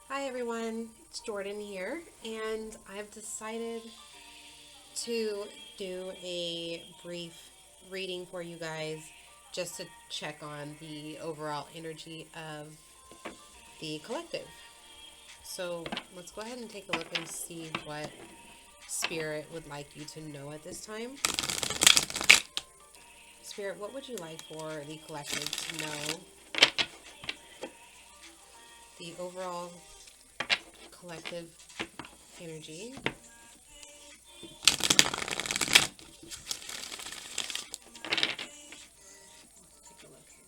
Hi everyone, it's Jordan here, and I've decided to do a brief reading for you guys just to check on the overall energy of the collective. So let's go ahead and take a look and see what Spirit would like you to know at this time. Spirit, what would you like for the collective to know? The overall collective energy. Take a look here.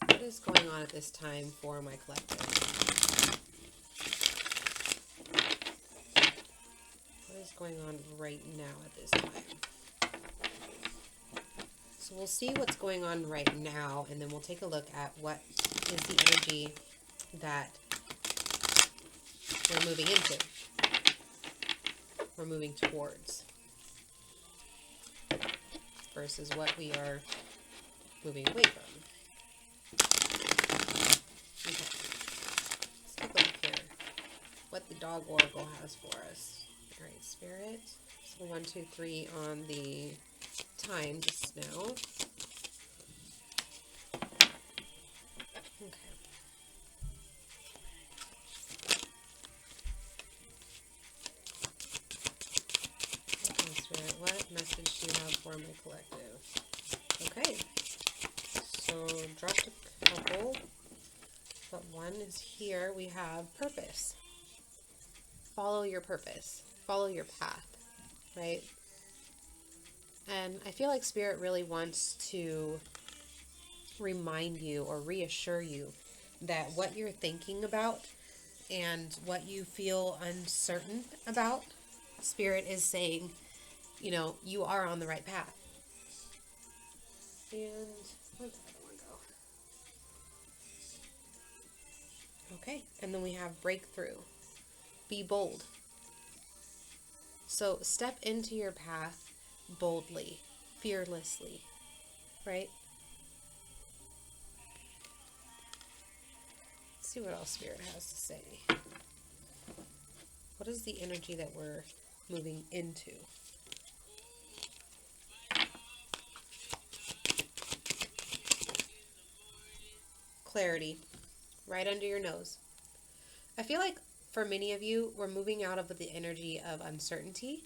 What is going on at this time for my collective? What is going on right now at this time? So we'll see what's going on right now, and then we'll take a look at what is the energy that we're moving into. We're moving towards versus what we are moving away from. Okay. Let's take a look here. What the dog oracle has for us. Alright, Spirit. So 1, 2, 3 on the time just now. Okay. Okay, Spirit, what message do you have for my collective? Okay. So dropped a couple, but one is here. We have purpose. Follow your purpose. Follow your path, right? And I feel like Spirit really wants to remind you or reassure you that what you're thinking about and what you feel uncertain about, Spirit is saying, you know, you are on the right path. And where'd the other one go? Okay, and then we have breakthrough. Be bold. So step into your path boldly, fearlessly, right? Let's see what else Spirit has to say. What is the energy that we're moving into? Clarity, right under your nose. I feel like for many of you, we're moving out of the energy of uncertainty,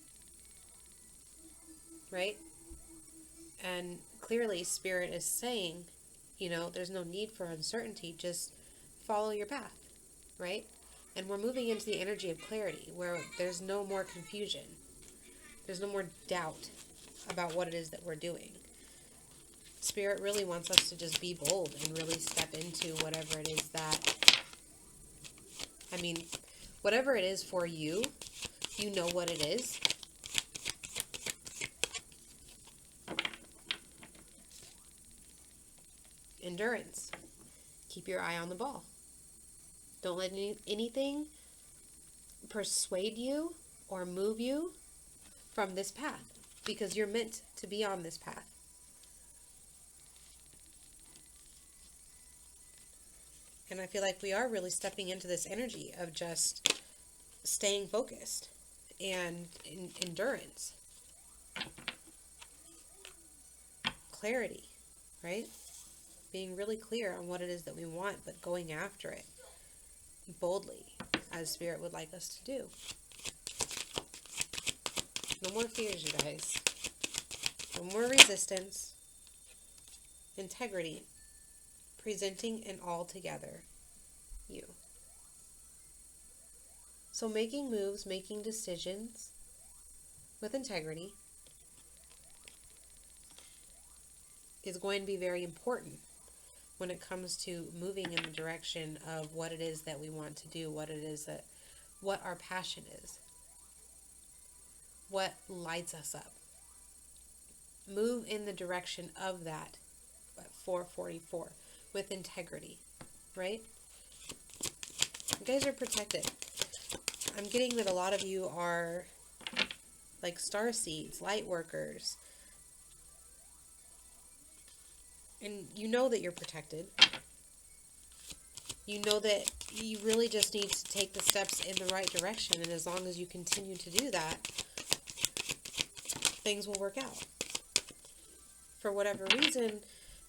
right? And clearly Spirit is saying, you know, there's no need for uncertainty, just follow your path, right? And we're moving into the energy of clarity where there's no more confusion. There's no more doubt about what it is that we're doing. Spirit really wants us to just be bold and really step into whatever it is that, I mean, whatever it is for you, you know what it is. Endurance. Keep your eye on the ball. Don't let anything persuade you or move you from this path, because you're meant to be on this path. And I feel like we are really stepping into this energy of just staying focused and endurance. Clarity, right? Being really clear on what it is that we want, but going after it boldly, as Spirit would like us to do. No more fears, you guys. No more resistance. Integrity. Presenting an all-together you. So making moves, making decisions with integrity is going to be very important when it comes to moving in the direction of what it is that we want to do, what our passion is, what lights us up. Move in the direction of that 444 with integrity, right? You guys are protected. I'm getting that a lot of you are like star seeds, light workers. And you know that you're protected. You know that you really just need to take the steps in the right direction. And as long as you continue to do that, things will work out. For whatever reason,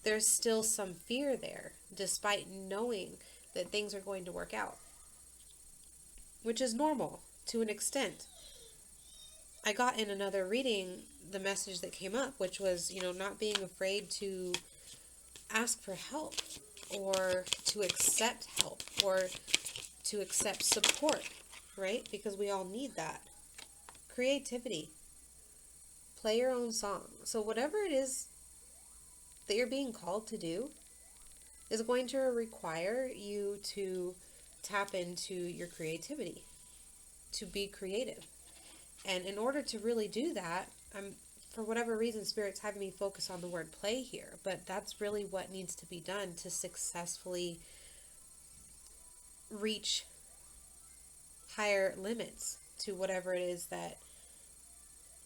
there's still some fear there, despite knowing that things are going to work out. Which is normal, to an extent. I got in another reading the message that came up, which was, not being afraid to ask for help, or to accept help, or to accept support, right? Because we all need that. Creativity. Play your own song. So whatever it is that you're being called to do is going to require you to tap into your creativity, to be creative. And in order to really do that, for whatever reason, Spirit's having me focus on the word play here, but that's really what needs to be done to successfully reach higher limits to whatever it is that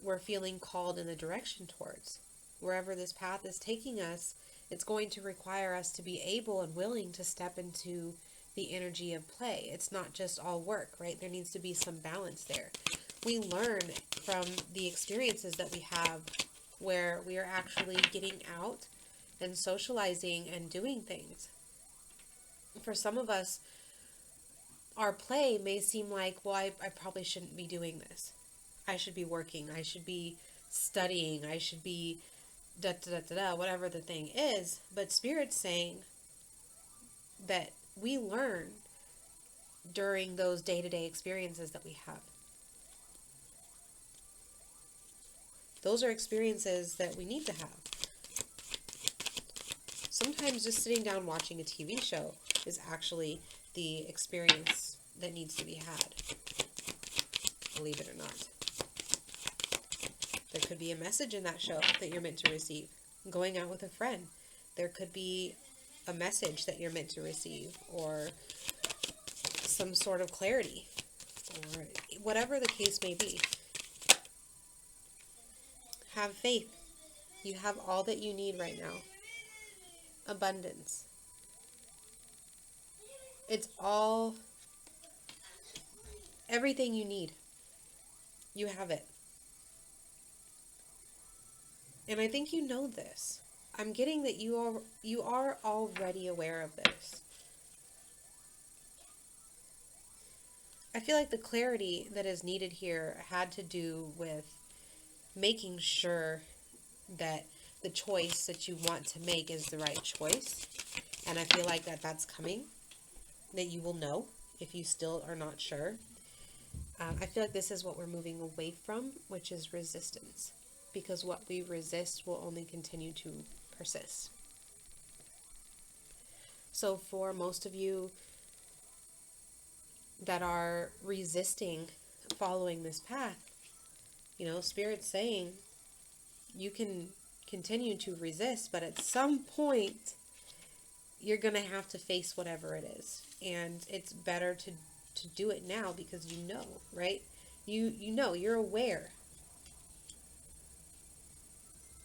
we're feeling called in the direction towards. Wherever this path is taking us, it's going to require us to be able and willing to step into the energy of play. It's not just all work, right? There needs to be some balance there. We learn from the experiences that we have where we are actually getting out and socializing and doing things. For some of us, our play may seem like, well, I probably shouldn't be doing this. I should be working. I should be studying. I should be whatever the thing is. But Spirit's saying that we learn during those day-to-day experiences that we have. Those are experiences that we need to have. Sometimes just sitting down watching a TV show is actually the experience that needs to be had. Believe it or not. There could be a message in that show that you're meant to receive. Going out with a friend, there could be a message that you're meant to receive, or some sort of clarity, or whatever the case may be. Have faith. You have all that you need right now. Abundance. It's all, everything you need. You have it. And I think you know this. I'm getting that you are already aware of this. I feel like the clarity that is needed here had to do with making sure that the choice that you want to make is the right choice. And I feel like that's coming, that you will know if you still are not sure. I feel like this is what we're moving away from, which is resistance. Because what we resist will only continue to persist. So for most of you that are resisting following this path, Spirit's saying you can continue to resist, but at some point you're going to have to face whatever it is. And it's better to do it now because you know, right? You're aware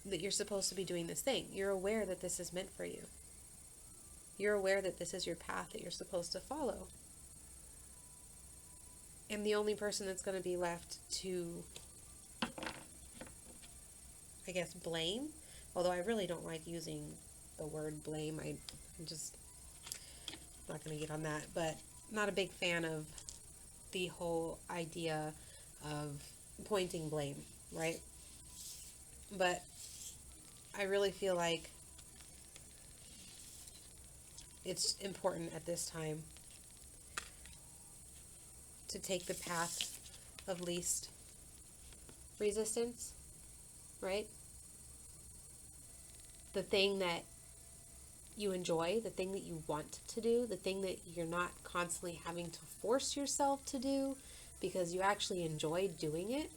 that you're supposed to be doing this thing. You're aware that this is meant for you. You're aware that this is your path that you're supposed to follow. And the only person that's going to be left to, I guess, blame, although I really don't like using the word blame. I'm just not going to get on that, but not a big fan of the whole idea of pointing blame, right? But I really feel like it's important at this time to take the path of least resistance, right? The thing that you enjoy, the thing that you want to do, the thing that you're not constantly having to force yourself to do because you actually enjoy doing it,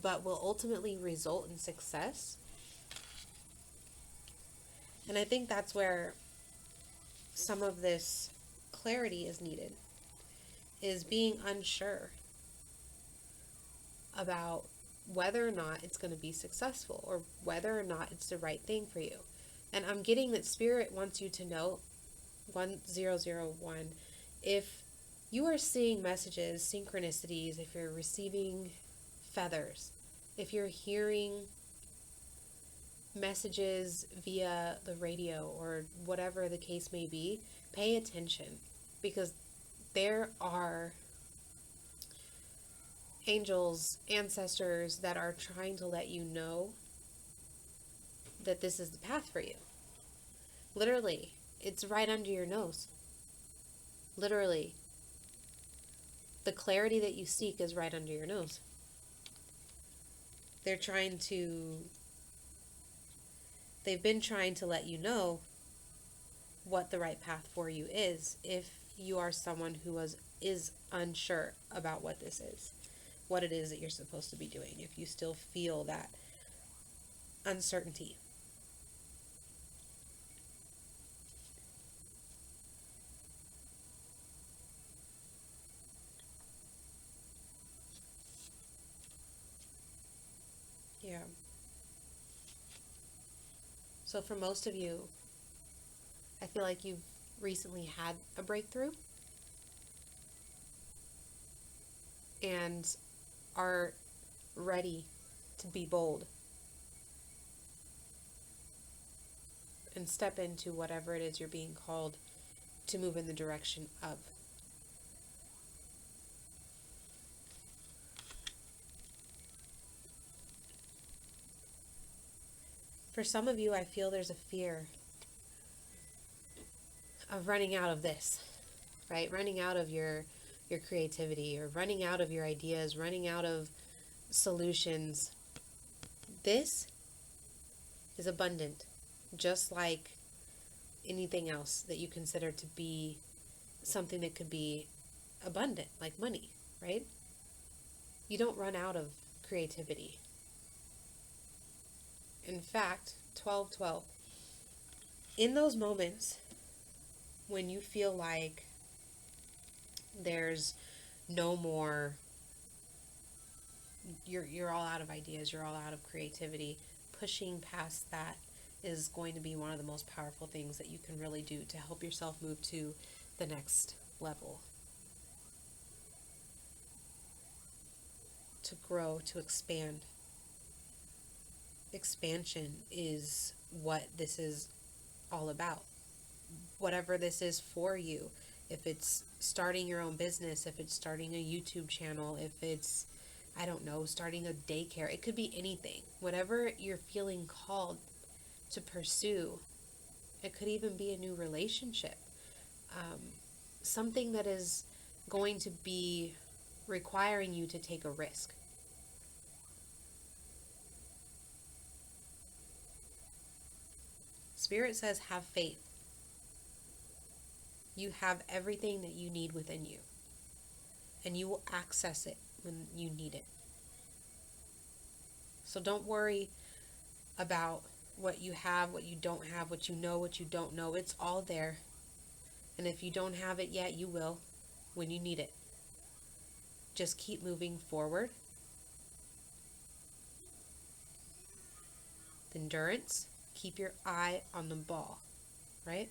but will ultimately result in success. And I think that's where some of this clarity is needed, is being unsure about whether or not it's going to be successful or whether or not it's the right thing for you. And I'm getting that Spirit wants you to know, 1001, if you are seeing messages, synchronicities, if you're receiving feathers, if you're hearing messages via the radio or whatever the case may be, pay attention, because there are angels, ancestors that are trying to let you know that this is the path for you. Literally, it's right under your nose. Literally, the clarity that you seek is right under your nose. They've been trying to let you know what the right path for you is, if you are someone who is unsure about what this is, what it is that you're supposed to be doing, if you still feel that uncertainty. Yeah. So for most of you, I feel like you've recently had a breakthrough and are ready to be bold and step into whatever it is you're being called to move in the direction of. For some of you, I feel there's a fear of running out of this, right? Running out of your creativity, or running out of your ideas, running out of solutions. This is abundant, just like anything else that you consider to be something that could be abundant, like money, right? You don't run out of creativity. In fact, 12-12. In those moments when you feel like there's no more, you're all out of ideas, you're all out of creativity, pushing past that is going to be one of the most powerful things that you can really do to help yourself move to the next level. To grow, to expand. Expansion is what this is all about. Whatever this is for you, if it's starting your own business, if it's starting a YouTube channel, if it's, I don't know, starting a daycare, it could be anything. Whatever you're feeling called to pursue, it could even be a new relationship. Something that is going to be requiring you to take a risk. Spirit says, have faith. You have everything that you need within you, and you will access it when you need it. So don't worry about what you have, what you don't have, what you know, what you don't know. It's all there. And if you don't have it yet, you will when you need it. Just keep moving forward. Endurance. Keep your eye on the ball, right?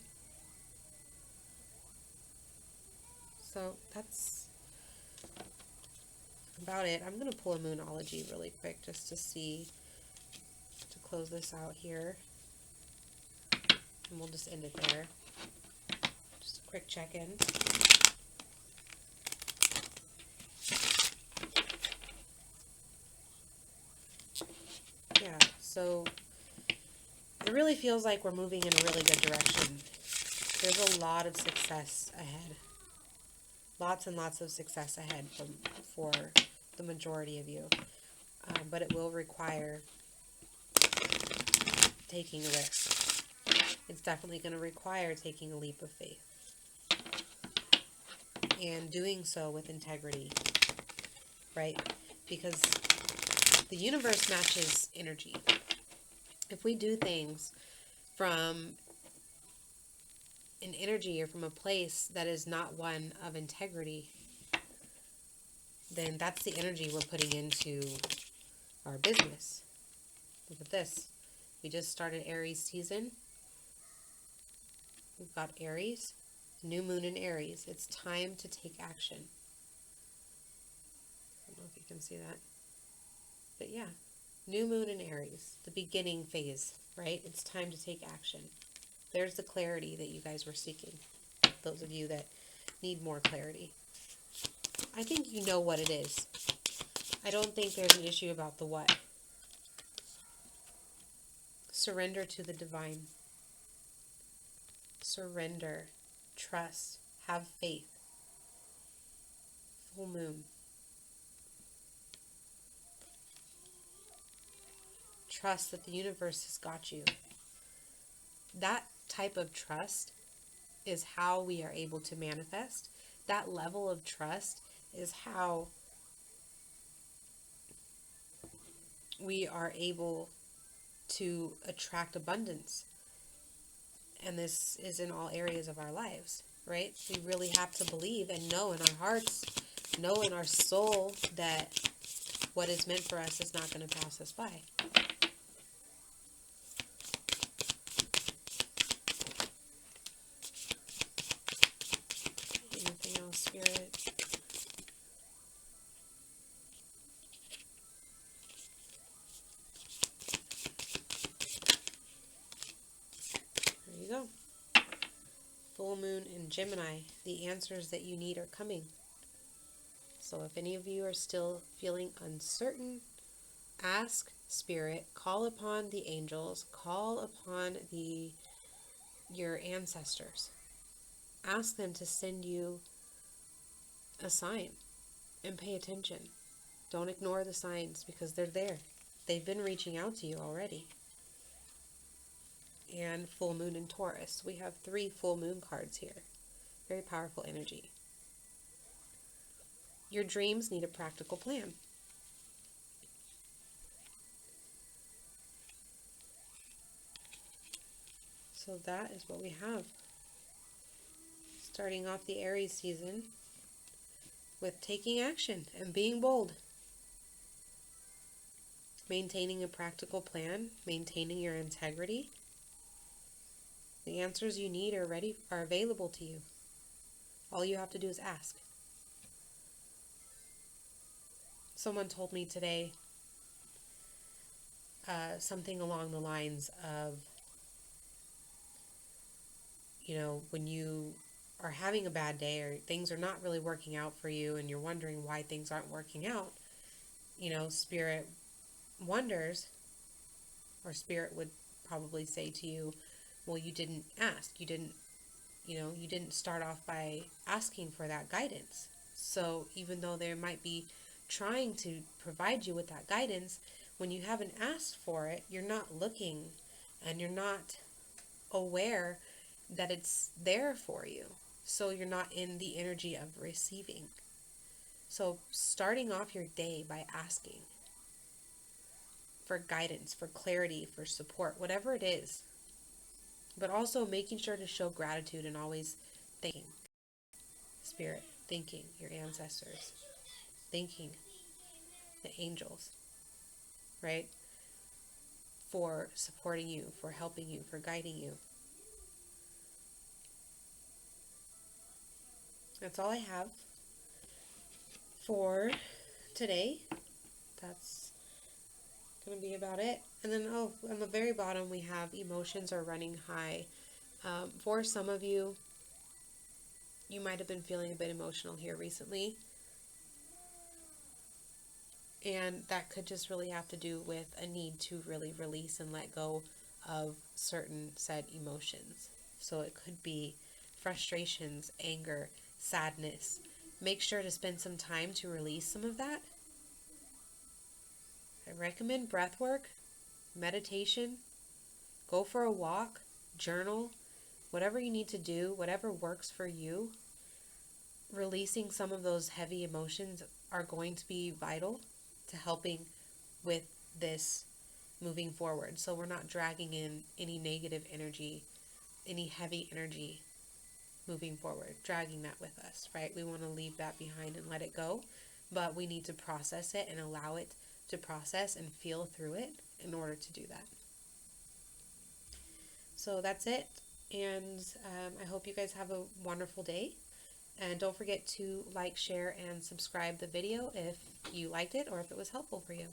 So that's about it. I'm going to pull a Moonology really quick just to see, to close this out here. And we'll just end it there. Just a quick check-in. Yeah, so it really feels like we're moving in a really good direction. There's a lot of success ahead. Lots and lots of success ahead for the majority of you. But it will require taking a risk. It's definitely going to require taking a leap of faith. And doing so with integrity, right? Because the universe matches energy. If we do things from an energy or from a place that is not one of integrity, then that's the energy we're putting into our business. Look at this. We just started Aries season. We've got Aries, new moon in Aries. It's time to take action. I don't know if you can see that. But yeah, new moon in Aries, the beginning phase, right? It's time to take action. There's the clarity that you guys were seeking. Those of you that need more clarity. I think you know what it is. I don't think there's an issue about the what. Surrender to the divine. Surrender. Trust. Have faith. Full moon. Trust that the universe has got you. That type of trust is how we are able to manifest. That level of trust is how we are able to attract abundance. And this is in all areas of our lives, right? We really have to believe and know in our hearts, know in our soul that what is meant for us is not going to pass us by. Anything else, Spirit? There you go. Full moon in Gemini. The answers that you need are coming. So if any of you are still feeling uncertain, ask Spirit, call upon the angels, call upon your ancestors. Ask them to send you a sign and pay attention. Don't ignore the signs because they're there. They've been reaching out to you already. And full moon in Taurus. We have 3 full moon cards here. Very powerful energy. Your dreams need a practical plan. So that is what we have. Starting off the Aries season with taking action and being bold. Maintaining a practical plan, maintaining your integrity. The answers you need are available to you. All you have to do is ask. Someone told me today something along the lines of, when you are having a bad day or things are not really working out for you and you're wondering why things aren't working out, Spirit wonders, or Spirit would probably say to you, well, you didn't ask. You didn't start off by asking for that guidance. So even though they might be trying to provide you with that guidance, when you haven't asked for it, you're not looking and you're not aware that it's there for you. So you're not in the energy of receiving. So starting off your day by asking for guidance, for clarity, for support, whatever it is, but also making sure to show gratitude and always thanking Spirit, thanking your ancestors, thanking the angels, right? For supporting you, for helping you, for guiding you. That's all I have for today. That's going to be about it. And then, on the very bottom, we have emotions are running high. For some of you, you might have been feeling a bit emotional here recently. And that could just really have to do with a need to really release and let go of certain said emotions. So it could be frustrations, anger, sadness. Make sure to spend some time to release some of that. I recommend breathwork, meditation, go for a walk, journal, whatever you need to do, whatever works for you. Releasing some of those heavy emotions are going to be vital to helping with this moving forward. So we're not dragging in any negative energy, any heavy energy moving forward, dragging that with us, right? We want to leave that behind and let it go, but we need to process it and allow it to process and feel through it in order to do that. So that's it. And I hope you guys have a wonderful day. And don't forget to like, share, and subscribe the video if you liked it or if it was helpful for you.